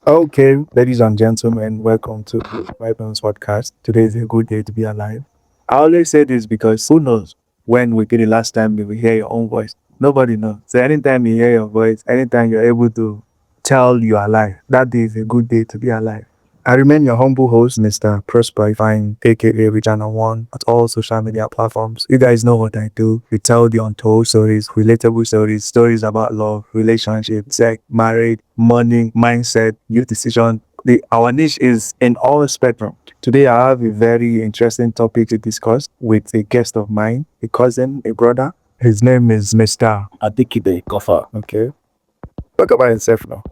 Okay, ladies and gentlemen, welcome to Vibetunes-Podcast. Today is a good day to be alive. I always say this because who knows when we get the last time we will hear your own voice? Nobody knows. So anytime you hear your voice, anytime you're able to tell you are alive, that day is a good day to be alive. I remain your humble host, Mr. Prosper Fine, aka Regina One, at all social media platforms. You guys know what I do. We tell the untold stories, relatable stories, stories about love, relationships, sex, marriage, money, mindset, youth decision. Our niche is in all spectrum. Today, I have a very interesting topic to discuss with a guest of mine, a cousin, a brother. His name is Mr. Adikibe Kofa. Okay. Talk about yourself now.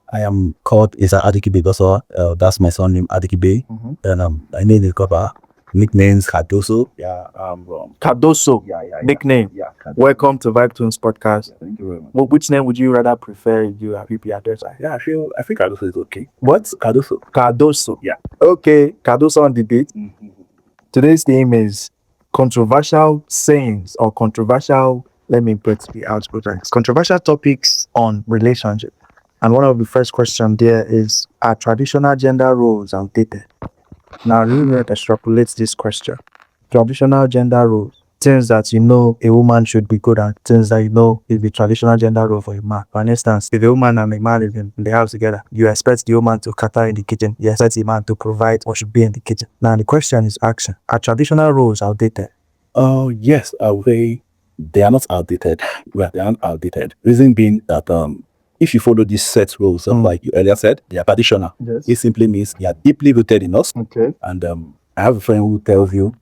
I am called Isa Adikibe Kofa. That's my son name Adikibe. And I name is Kofa. Nicknames Kadoso. Cardoso, nickname. Kadoso. Welcome to Vibetunes-Podcast. Thank you very much. Which name would you rather prefer if you have PP address? Yeah, I think Kadoso is okay. What? Kadoso. Cardoso. Yeah. Okay, Cardoso on the beat. Today's theme is controversial sayings or controversial, let me put the output, controversial topics on relationship. And one of the first questions there is, are traditional gender roles outdated? Now, let's extrapolate this question. Traditional gender roles, things that you know a woman should be good at, things that you know is the traditional gender role for a man. For instance, if a woman and a man live in the house together, you expect the woman to cater in the kitchen, you expect the man to provide or should be in the kitchen. Now, the question is action. Are traditional roles outdated? Yes, I would say they are not outdated. Well, they aren't outdated. Reason being that if you follow these set rules, like you earlier said, they are traditional. Yes. It simply means they are deeply rooted in us. Okay. And I have a friend who tells you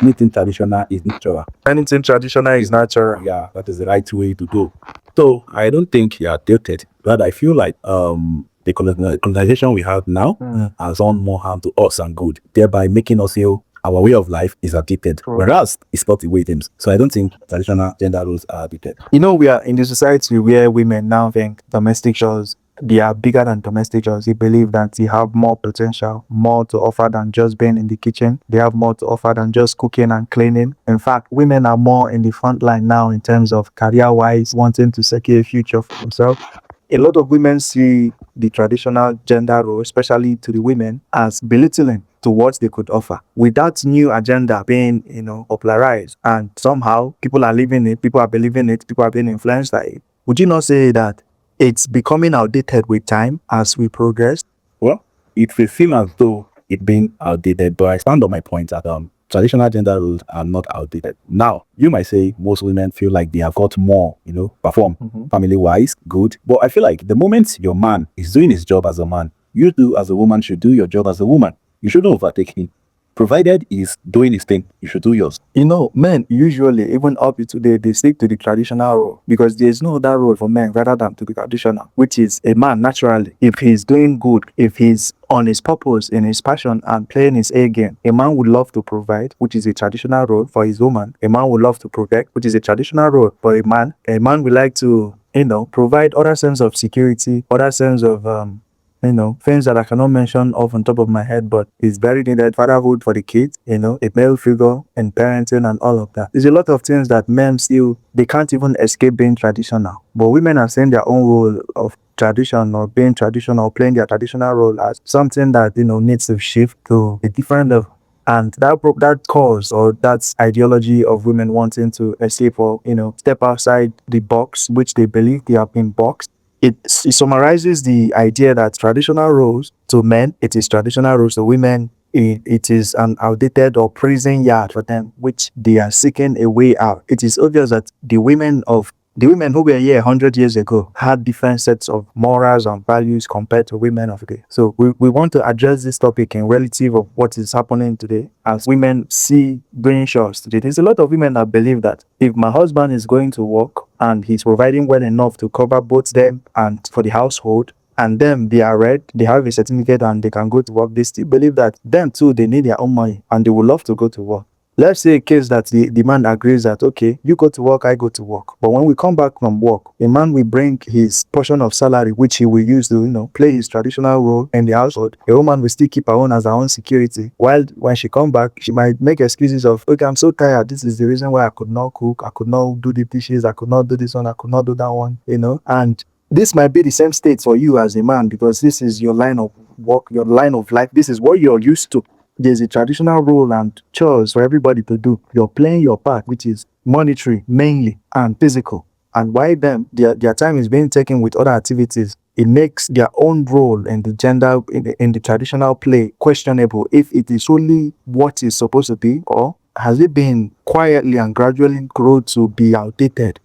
anything traditional is natural. Anything traditional is natural. Yeah, that is the right way to go. So I don't think you are dated, but I feel like the colonization we have now has done more harm to us than good, thereby making us feel our way of life is outdated, whereas it's not the way it is. So I don't think traditional gender roles are outdated. You know, we are in the society where women now think domestic chores, they are bigger than domestic chores. They believe that they have more potential, more to offer than just being in the kitchen. They have more to offer than just cooking and cleaning. In fact, women are more in the front line now in terms of career-wise, wanting to secure a future for themselves. A lot of women see the traditional gender role, especially to the women, as belittling to what they could offer. With that new agenda being, popularized, and somehow people are living it, people are believing it, people are being influenced by it, would you not say that it's becoming outdated with time as we progress? Well, it will seem as though it being outdated, but I stand on my point that traditional gender roles are not outdated. Now, you might say most women feel like they have got more, perform family-wise, good. But I feel like the moment your man is doing his job as a man, you do as a woman should do your job as a woman. You shouldn't overtake him. Provided he's doing his thing, you should do yours. Men usually, even up to today, they stick to the traditional role because there's no other role for men rather than to be traditional, which is a man naturally. If he's doing good, if he's on his purpose, in his passion and playing his A game, a man would love to provide, which is a traditional role for his woman. A man would love to protect, which is a traditional role for a man. A man would like to, provide other sense of security, other sense of things that I cannot mention off on top of my head, but it's very needed. Fatherhood for the kids, a male figure and parenting and all of that. There's a lot of things that men still, they can't even escape being traditional. But women are saying their own role of tradition or being traditional, playing their traditional role as something that, needs to shift to a different level. And that cause or that ideology of women wanting to escape or, step outside the box, which they believe they have been boxed, it summarizes the idea that traditional roles to men, it is traditional roles to women, it is an outdated or prison yard for them, which they are seeking a way out. It is obvious that the women who were here 100 years ago had different sets of morals and values compared to women of today. So we want to address this topic in relative of what is happening today as women see doing chores today. There's a lot of women that believe that if my husband is going to work and he's providing well enough to cover both them and for the household, and them, they are read, they have a certificate and they can go to work, they still believe that them too, they need their own money and they would love to go to work. Let's say a case that the man agrees that, okay, you go to work, I go to work. But when we come back from work, a man will bring his portion of salary, which he will use to, play his traditional role in the household. A woman will still keep her own as her own security. While when she come back, she might make excuses of, okay, I'm so tired. This is the reason why I could not cook. I could not do the dishes. I could not do this one. I could not do that one, and this might be the same state for you as a man because this is your line of work, your line of life. This is what you're used to. There's a traditional role and chores for everybody to do. You're playing your part, which is monetary mainly and physical. And why them, their time is being taken with other activities. It makes their own role in the gender, in the traditional play questionable if it is only what is supposed to be, or has it been quietly and gradually grown to be outdated?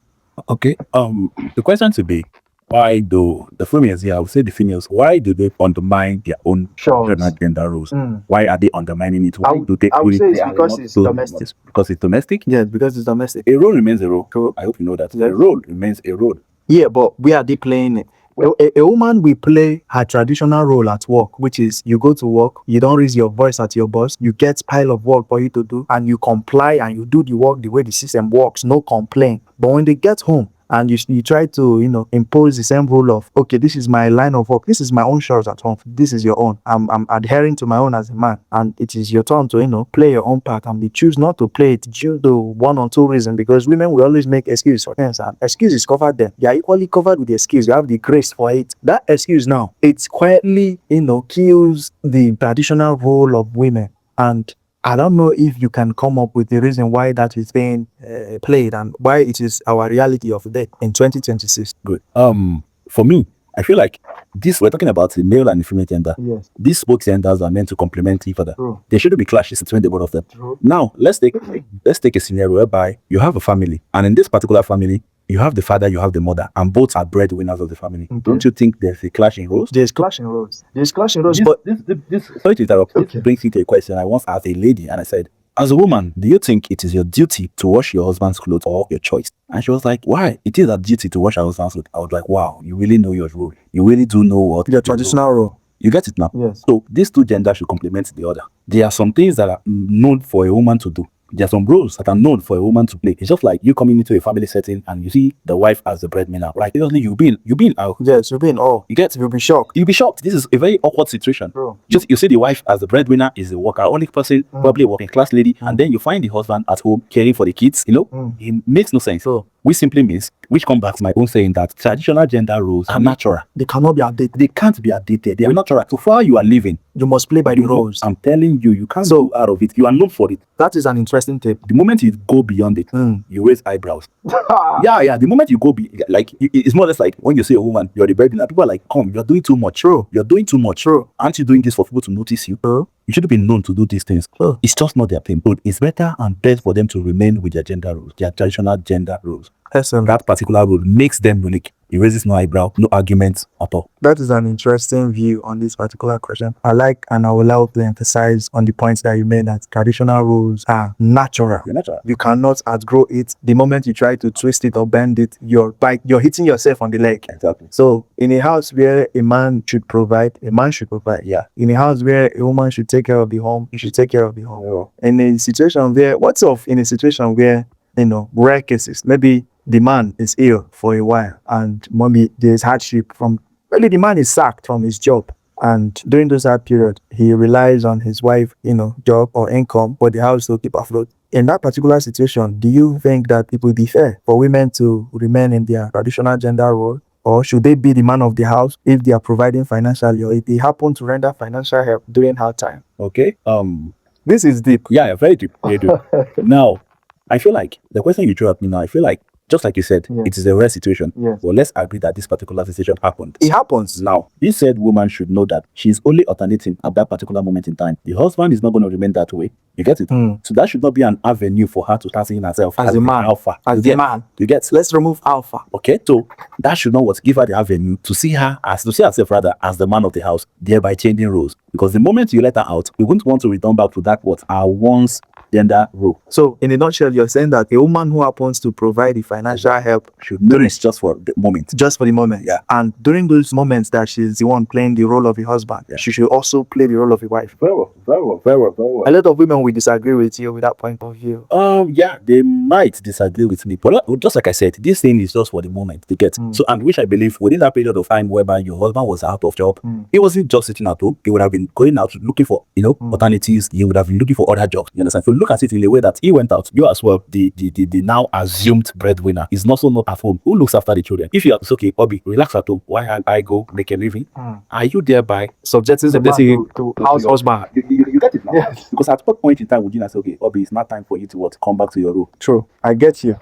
Okay. The question to be, why do the females here, I would say the females, why do they undermine their own Sure. gender roles? Why are they undermining it? Why do they I would do say it? it's They are because not it's so- domestic. It's because it's domestic? Yes, because it's domestic. A role remains a role. True. I hope you know that. Yes. A role remains a role. Yeah, but where are they playing it? Well, a woman will play her traditional role at work, which is you go to work, you don't raise your voice at your boss, you get pile of work for you to do, and you comply and you do the work the way the system works, no complaint. But when they get home and you try to, impose the same rule of, okay, this is my line of work, this is my own chores at home, this is your own. I'm adhering to my own as a man, and it is your turn to, play your own part, and they choose not to play it due to one or two reasons, because women will always make excuses for things, and excuses cover them. They are equally covered with the excuse. You have the grace for it. That excuse now, it quietly, kills the traditional role of women. And I don't know if you can come up with the reason why that is being played and why it is our reality of the day in 2026. Good. For me, I feel like we're talking about the male and the female gender. Yes. These both genders are meant to complement each other. True. There shouldn't be clashes between the both of them. True. Now, let's take a scenario whereby you have a family, and in this particular family, you have the father, you have the mother, and both are breadwinners of the family. Okay. Don't you think there's a clash in roles? There's clashing roles. But This sorry to interrupt. Okay. This brings me to a question I once asked a lady, and I said, as a woman, do you think it is your duty to wash your husband's clothes or your choice? And she was like, why? It is a duty to wash our husband's clothes. I was like, wow, you really know your role. You really do know what the traditional role. You get it now? Yes. So these two genders should complement the other. There are some things that are known for a woman to do. There are some roles that are known for a woman to play. It's just like you coming into a family setting and you see the wife as the breadwinner. Like, obviously, you've been out. Yes, you've been. Oh, You get you'll be shocked. You'll be shocked. This is a very awkward situation. True. Just you see the wife as the breadwinner, is a workaholic person, probably a working class lady, and then you find the husband at home caring for the kids. It makes no sense. True. Which simply means, which comes back to my own saying that traditional gender roles are natural. They cannot be updated. They can't be updated. They are natural. So far you are living, You must play by the rules. I'm telling you, you can't go out of it. You are known for it. That is an interesting tip. The moment you go beyond it, you raise eyebrows. Yeah. The moment you go it's more or less like when you say a woman, you're the breadwinner. People are like, come, you're doing too much. True. You're doing too much. True. Aren't you doing this for people to notice you? True. You shouldn't be known to do these things. True. It's just not their thing. But it's better and best for them to remain with their gender roles, their traditional gender roles. Excellent. That particular role makes them unique. It raises no eyebrow, no arguments at all. That is an interesting view on this particular question. I like and I would like to emphasize on the points that you made that traditional rules are natural. You're natural. You cannot outgrow it. The moment you try to twist it or bend it, you're hitting yourself on the leg. Exactly. So in a house where a man should provide, a man should provide. Yeah. In a house where a woman should take care of the home, you should take care of the home. Yeah. In a situation where, rare cases, maybe the man is ill for a while and maybe there's hardship the man is sacked from his job. And during those hard period, he relies on his wife, job or income for the house to keep afloat. In that particular situation, do you think that it would be fair for women to remain in their traditional gender role? Or should they be the man of the house if they are providing financially, or if they happen to render financial help during hard time? Okay. This is deep. Yeah, very deep. Very deep. Now, I feel like the question you threw at me now, I feel like, just like you said, Yes. it is a rare situation. Yes. Well, let's agree that this particular situation happened. It happens. Now, this said woman should know that she's only alternating at that particular moment in time. The husband is not going to remain that way. You get it? So that should not be an avenue for her to start seeing herself As a the man. alpha. As You the get? man. You get? Let's remove alpha. Okay, so that should not give her the avenue to see herself rather as the man of the house, thereby changing roles. Because the moment you let her out, we wouldn't want to return back to that our once gender role. So, in a nutshell, you're saying that a woman who happens to provide the financial help Should know it's just for the moment. just for the moment. Yeah. And during those moments that she's the one playing the role of a husband, Yeah. she should also play the role of a wife. Very well, very well, very well, very well. A lot of women will disagree with you with that point of view. Yeah, they might disagree with me, but just like I said, this thing is just for the moment to get. So, and which I believe within that period of time whereby your husband was out of job, he wasn't just sitting at home. He would have been going out looking for, alternatives. He would have been looking for other jobs. You understand? So, look at it in a way that he went out, you as well, the now assumed breadwinner, is also not at home. Who looks after the children? If you are okay, Bobby, relax at home. Why I go make a living? Are you thereby subjecting the person to house husband? You get it now? Yes. Because at what point in time would you not say, okay, Bobby, it's not time for you to what, come back to your role? True. I get you.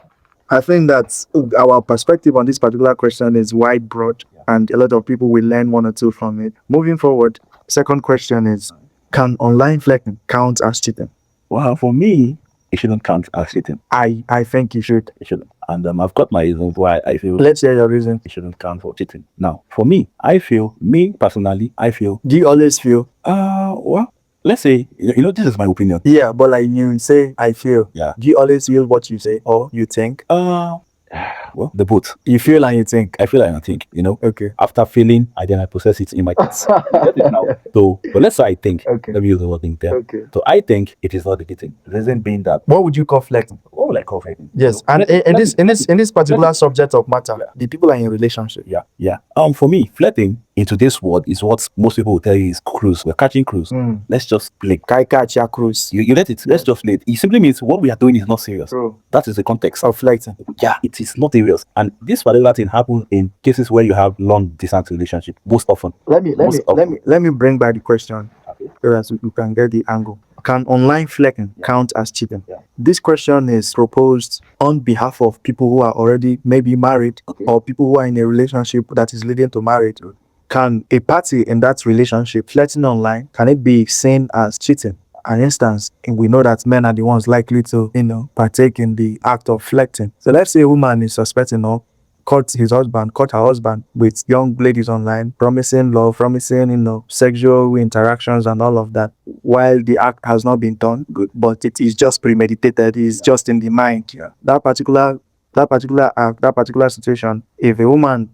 I think that our perspective on this particular question is wide, broad, and a lot of people will learn one or two from it. Moving forward, second question is, can online flirting count as cheating? Well, for me, it shouldn't count as cheating. I think you should. It shouldn't. And I've got my reasons why I feel Let's hear your reason. it shouldn't count for cheating. Now, for me, I feel, me personally, I feel, Do you always feel? well, let's say, this is my opinion. Yeah, but like you say, I feel. Yeah. Do you always feel what you say or you think? Well, the both. You feel and you think. I feel like I think, Okay. after feeling, I process it in my thoughts. You get it now? So, but let's say I think. Okay. Let me use the word think there. Okay. So I think it is not cheating. The reason being that, What would you call flirting? what would I call flirting? Yes, and in this particular subject of matter, the people are in a relationship. Yeah. For me, flirting in today's world is what most people will tell you is cruise. We're catching cruise. Let's just play. Kai catch your cruise. You let it. Let's just play it. It simply means what we are doing is not serious. True. That is the context. Of flirting. Yeah, it is not serious. And this particular thing happens in cases where you have long distance relationship. Most often. Let me bring back the question so that you can get the angle. Can online flirting count as cheating? Yeah. This question is proposed on behalf of people who are already maybe married or people who are in a relationship that is leading to marriage. Can a party in that relationship flirting online, can it be seen as cheating? An instance, and we know that men are the ones likely to, partake in the act of flirting. So let's say a woman is suspecting or caught her husband with young ladies online, promising love, promising, sexual interactions and all of that, while the act has not been done, but it is just premeditated, it's just in the mind. Yeah. That particular act, that particular situation, if a woman,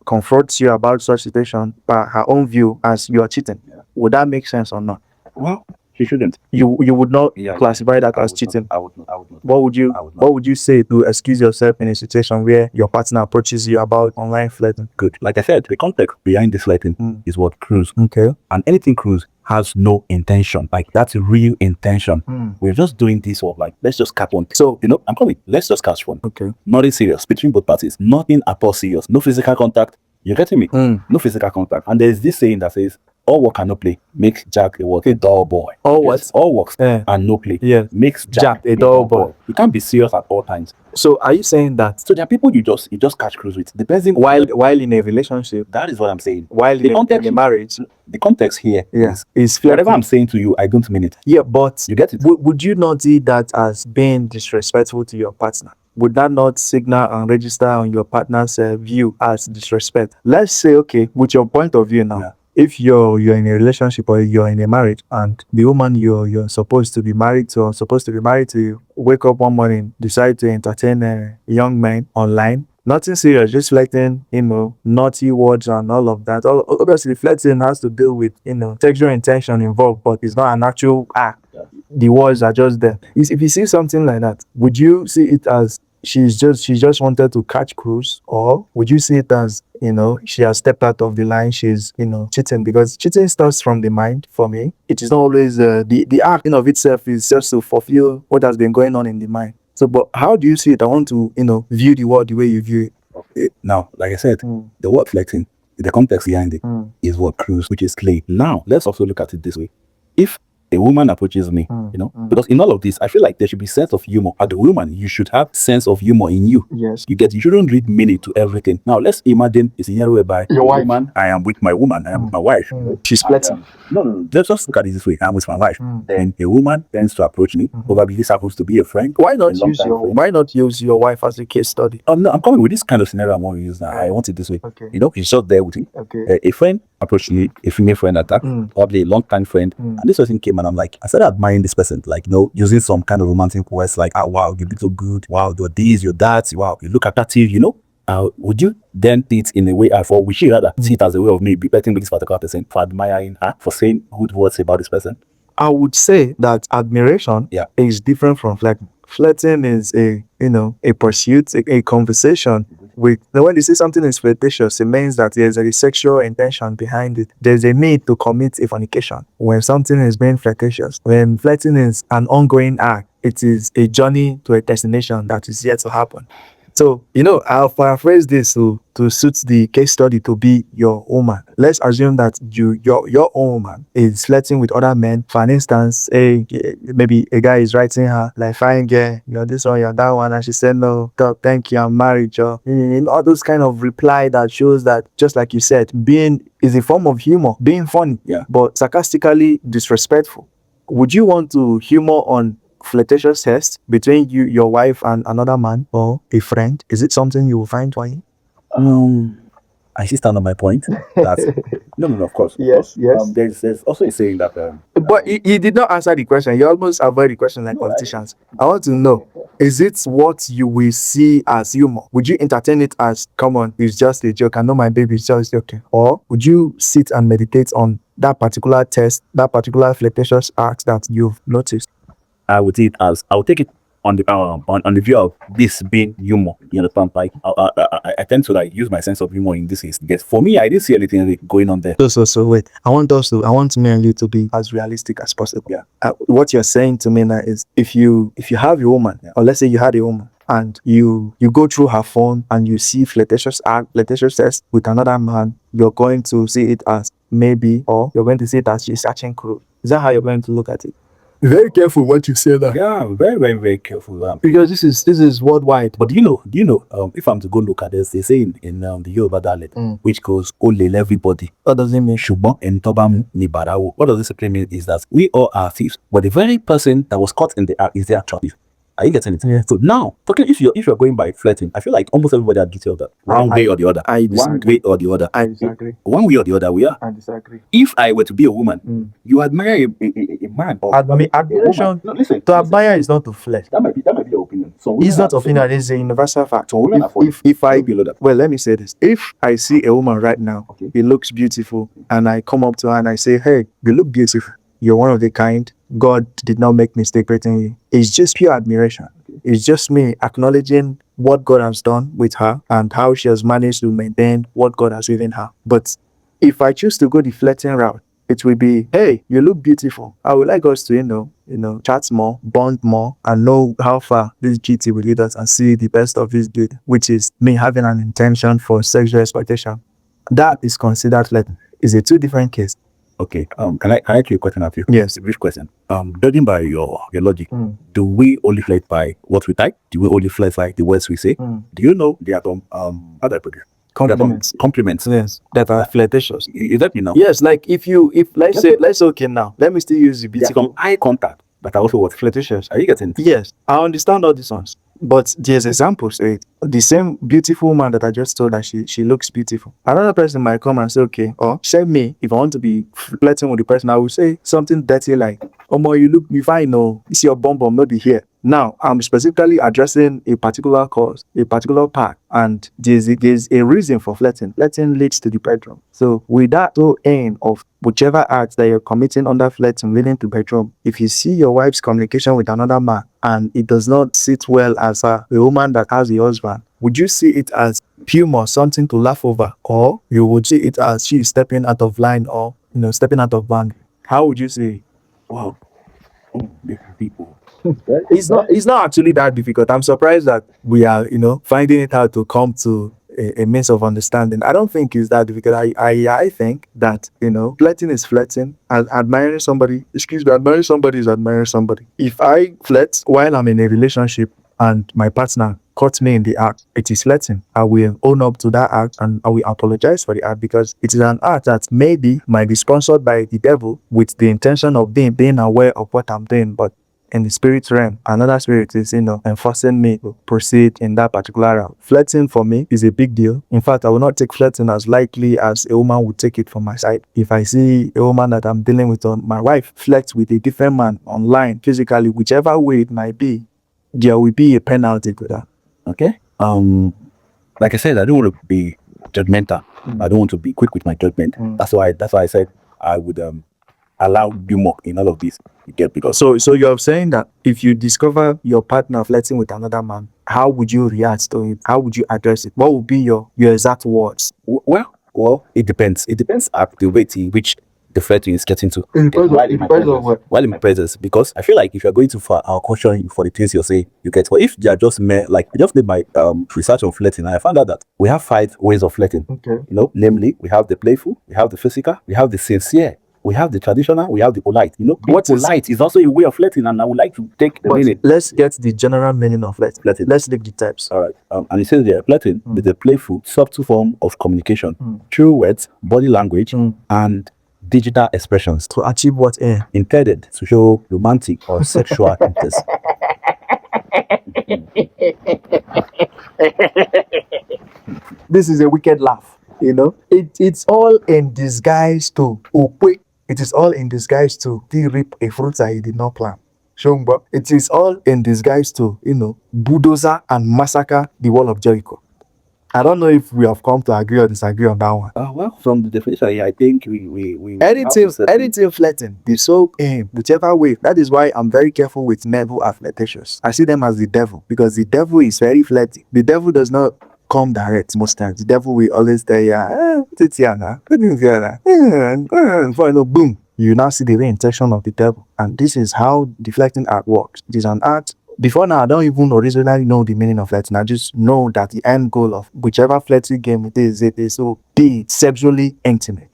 confronts you about such situation by her own view as you are cheating, would that make sense or not? Well, she shouldn't. You would not Yeah, classify that I as would cheating. not. I would not. What would you I would not. What would you say to excuse yourself in a situation where your partner approaches you about online flirting? Good. Like I said, the context behind this flirting is what cruise. Okay. And anything cruise has no intention. Like that's a real intention. We're just doing this or like let's just catch one. So I'm coming. Let's just catch one. Okay. Nothing serious between both parties. Nothing at all serious. No physical contact. You're getting me? No physical contact. And there's this saying that says, all work and no play makes Jack a dull boy. All Yes, all works and no play makes Jack a dull boy. You can't be serious at all times. So are you saying that So there are people you just catch cruise with. Depending while in a relationship, that is what I'm saying. while The in context- a marriage, The context here is whatever flirting? I'm saying to you, I don't mean it. Yeah, but You get it? would you not see that as being disrespectful to your partner? Would that not signal and register on your partner's view as disrespect? Let's say, okay, with your point of view now, if you're in a relationship or you're in a marriage and the woman you're supposed to be married to or supposed to be married to you wake up one morning, decide to entertain a young man online, nothing serious, just flirting, naughty words and all of that. Obviously, flirting has to do with, sexual intention involved, but it's not an actual act. The words are just there. If you see something like that, would you see it as she just wanted to catch cruise, or would you see it as she has stepped out of the line, she's cheating? Because cheating starts from the mind. For me, it is not always the act in of itself is just to fulfill what has been going on in the mind. So, but how do you see it? I want to view the world the way you view it. Now, like I said, the word flirting, the context behind it is what cruise, which is play. Now, let's also look at it this way. If a woman approaches me, because in all of this, I feel like there should be sense of humor. As a woman, you should have sense of humor in you. Yes. You shouldn't read meaning to everything. Now, let's imagine a scenario whereby Your wife. woman, I am with my woman, I am with my wife. She's flirting. No. Let's just look at it this way. I'm with my wife. Then a woman tends to approach me. Probably this happens to be a friend. Why not a long-time friend. use your wife as a case study? Oh no, I'm coming with this kind of scenario. I'm going to use now. I want it this way. Okay. He's just there with me. Okay. A friend approached me, a female friend attacked, probably a long time friend, and this person came and I'm like, I started admiring this person, like using some kind of romantic words like, wow, you look so good, wow, you're this, you're that, wow, you look attractive, would you then see it in a way, or would she rather see it as a way of me betting with this particular person for admiring her, for saying good words about this person? I would say that admiration is different from flirting. Flirting is a pursuit, a conversation with when they say something is flirtatious, it means that there's a sexual intention behind it. There's a need to commit a fornication when something is being flirtatious. When flirting is an ongoing act, it is a journey to a destination that is yet to happen. So, I'll paraphrase this to suit the case study to be your woman. Let's assume that your own woman is flirting with other men. For instance, maybe a guy is writing her like, fine girl, this one, you're that one, and she said, no, dog, thank you, I'm married, yo. All those kind of reply that shows that, just like you said, being is a form of humor, being funny, but sarcastically disrespectful. Would you want to humor on flirtatious test between you, your wife, and another man or a friend? Is it something you will find funny? I still stand on my point that no, of course. Yes. There's also a saying that. But he did not answer the question. You almost avoid the question like politicians. I want to know: is it what you will see as humor? Would you entertain it as, come on, it's just a joke? I know my baby is just joking. Or would you sit and meditate on that particular test, that particular flirtatious act that you've noticed? I would see it as, I would take it on the view of this being humor. You understand? Like I tend to like use my sense of humor in this case. Because for me, I didn't see anything really going on there. So wait. I want me and you to be as realistic as possible. Yeah. What you're saying to me now is, if you have a woman, or let's say you had a woman, and you go through her phone and you see flirtatious test with another man, you're going to see it as maybe, or you're going to see it as she's searching crude. Is that how you're going to look at it? Be very careful what you say that. Yeah, very, very, very careful. Because this is worldwide. But do you know, if I'm to go look at this, they say in the Yoruba dialect, which goes, Ole everybody. What does it mean? Shubon and Tobam ni barawo. What does this simply mean is that we all are thieves, but the very person that was caught in the act is the actual thief. Are you getting it? Yeah. So now, talking if you're going by flirting, I feel like almost everybody are guilty of that. One way or the other. I disagree. One way or the other. I disagree. One way or the other, we are. I disagree. If I were to be a woman, you admire a man. Admiration. No, listen. To admire is not to flirt. That might be your opinion. So It's not opinion. It's a universal fact. So women are for if I below that. well, let me say this: if I see a woman right now, she looks beautiful, and I come up to her and I say, "Hey, you look beautiful. You're one of the kind. God did not make mistake creating you." It's just pure admiration. It's just me acknowledging what God has done with her and how she has managed to maintain what God has given her. But if I choose to go the flirting route, it will be, "Hey, you look beautiful. I would like us to, chat more, bond more, and know how far this GT will lead us and see the best of this dude," which is me having an intention for sexual exploitation. That is considered flirting. It's a two different case. Okay. Can I ask you a question of you? Yes. A brief question. Judging by your logic, do we only flirt by what we type? Do we only flirt by the words we say? Do you know there are how do I put it? Compliments. Yes, that are flirtatious. Is that Yes, like if let's say okay now, let me still use the beauty. Some eye contact that are also what Flirtatious. Are you getting it? Yes, I understand all these ones, but there's examples. The same beautiful woman that I just told that she looks beautiful. Another person might come and say, okay, or say me, if I want to be flirting with the person, I will say something dirty like, "Oh, my, you look me fine. No, it's your bum not be here." Now, I'm specifically addressing a particular cause, a particular part, and there's a reason for flirting. Flirting leads to the bedroom. So with that sole aim of whichever act that you're committing under flirting leading to bedroom, if you see your wife's communication with another man and it does not sit well as a woman that has a husband, would you see it as humor, something to laugh over, or you would see it as she is stepping out of line or stepping out of boundary? How would you see it? Wow. People. It's not actually that difficult. I'm surprised that we are, finding it hard to come to a means of understanding. I don't think it's that difficult. I think that, flirting is flirting, and admiring somebody is admiring somebody. If I flirt while I'm in a relationship and my partner caught me in the act, it is flirting. I will own up to that act and I will apologize for the act, because it is an act that maybe might be sponsored by the devil with the intention of being aware of what I'm doing, but in the spirit realm, another spirit is, enforcing me to proceed in that particular route. Flirting for me is a big deal. In fact, I will not take flirting as lightly as a woman would take it from my side. If I see a woman that I'm dealing with, my wife flirt with a different man online, physically, whichever way it might be, there will be a penalty to that. Okay. Like I said, I don't want to be judgmental. I don't want to be quick with my judgment. That's why I said I would allow humor in all of this. You get, because So you're saying that if you discover your partner flirting with another man, how would you react to it? How would you address it? What would be your exact words? well, it depends. It depends at the rate in which the flirting is getting to. While in my presence, because I feel like if you're going to for our caution for the things you're saying, you get. But if you're just like, I just did my research on flirting, and I found out that we have 5 ways of flirting. Okay. Namely, we have the playful, we have the physical, we have the sincere, we have the traditional, we have the polite. Being polite is also a way of flirting, and I would like to take the meaning. Let's get the general meaning of flirting. Let's take the types. All right. And it says there, flirting is a playful, subtle form of communication through words, body language, and digital expressions To achieve what end? intended to show romantic or sexual interest. This is a wicked laugh. It's all in disguise to it is all in disguise to reap a fruit that he did not plant. Shongba, it is all in disguise to bulldozer and massacre the wall of Jericho. I don't know if we have come to agree or disagree on that one. Well, from the definition, I think we Anything flirting, the soul aim, whichever way. That is why I'm very careful with men who are flirtatious. I see them as the devil, because the devil is very flirty. The devil does not come direct most times. The devil will always tell you, boom. You now see the real intention of the devil. And this is how the flirting art works. It is an art. Before now, I don't even originally know the meaning of flirting. I just know that the end goal of whichever flirting game it is to be sexually intimate.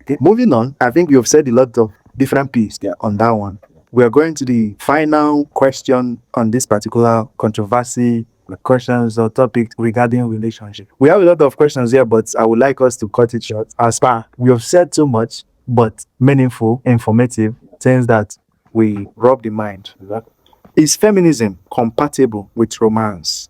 Okay. Moving on, I think you've said a lot of different pieces on that one. We are going to the final question on this particular controversy, questions or topic regarding relationship. We have a lot of questions here, but I would like us to cut it short. As far we have said so much, but meaningful, informative things that we rub the mind. Exactly. Is feminism compatible with romance?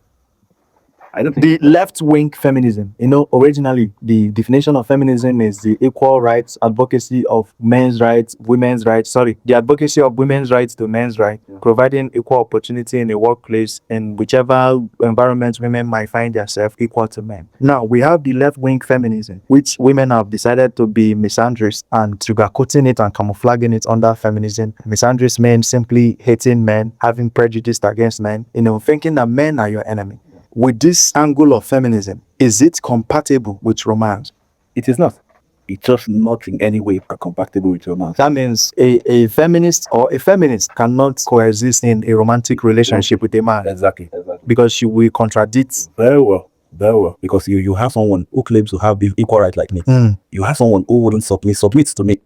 The left-wing feminism, originally the definition of feminism is the equal rights advocacy of men's rights, women's rights. The advocacy of women's rights to men's rights, providing equal opportunity in the workplace in whichever environment women might find themselves equal to men. Now we have the left-wing feminism, which women have decided to be misandrist and sugarcoating it and camouflaging it under feminism. Misandrist means simply hating men, having prejudice against men, thinking that men are your enemy. With this angle of feminism, is it compatible with romance? It is not. It's just not in any way compatible with romance. That means a feminist or a feminist cannot coexist in a romantic relationship with a man. Exactly. Because she will contradict. Very well. Because you have someone who claims to have equal rights like me. You have someone who wouldn't submit to me.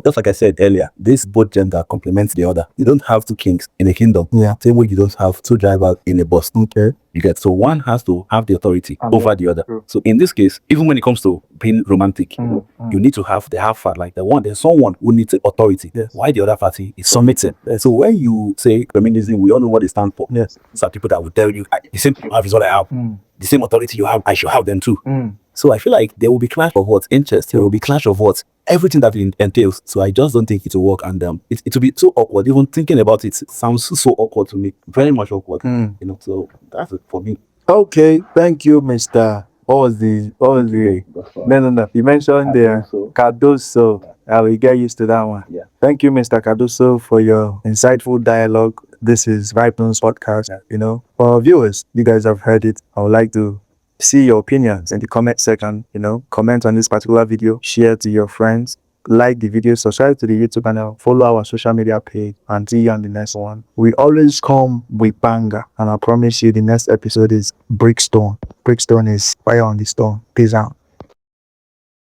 Just like I said earlier, this both gender complements the other. You don't have 2 kings in a kingdom. Yeah. Same way you don't have 2 drivers in a bus. Okay. You get, so one has to have the authority over the other. True. So in this case, even when it comes to being romantic, you need to have the half part, like there's someone who needs authority. Yes. Why the other party is submitting. So when you say feminism, we all know what it stands for. Yes. Some people that will tell you, the same thing you have is what I have. The same authority you have, I should have them too. So I feel like there will be clash of what interest, there will be clash of what everything that it entails. So I just don't think it will work, and it will be so awkward. Even thinking about it sounds so awkward to me, very much awkward. So that's it for me. Okay, thank you, Mr. What was the no. You mentioned the Cardoso. I will get used to that one. Yeah. Thank you, Mr. Cardoso, for your insightful dialogue. This is Vibetunes-Podcast. For our viewers, you guys have heard it. I would like to see your opinions in the comment section. Comment on this particular video, share to your friends, like the video, subscribe to the YouTube channel, follow our social media page, and see you on the next one. We always come with banger, and I promise you the next episode is Brickstone. Brickstone is fire on the stone. Peace out.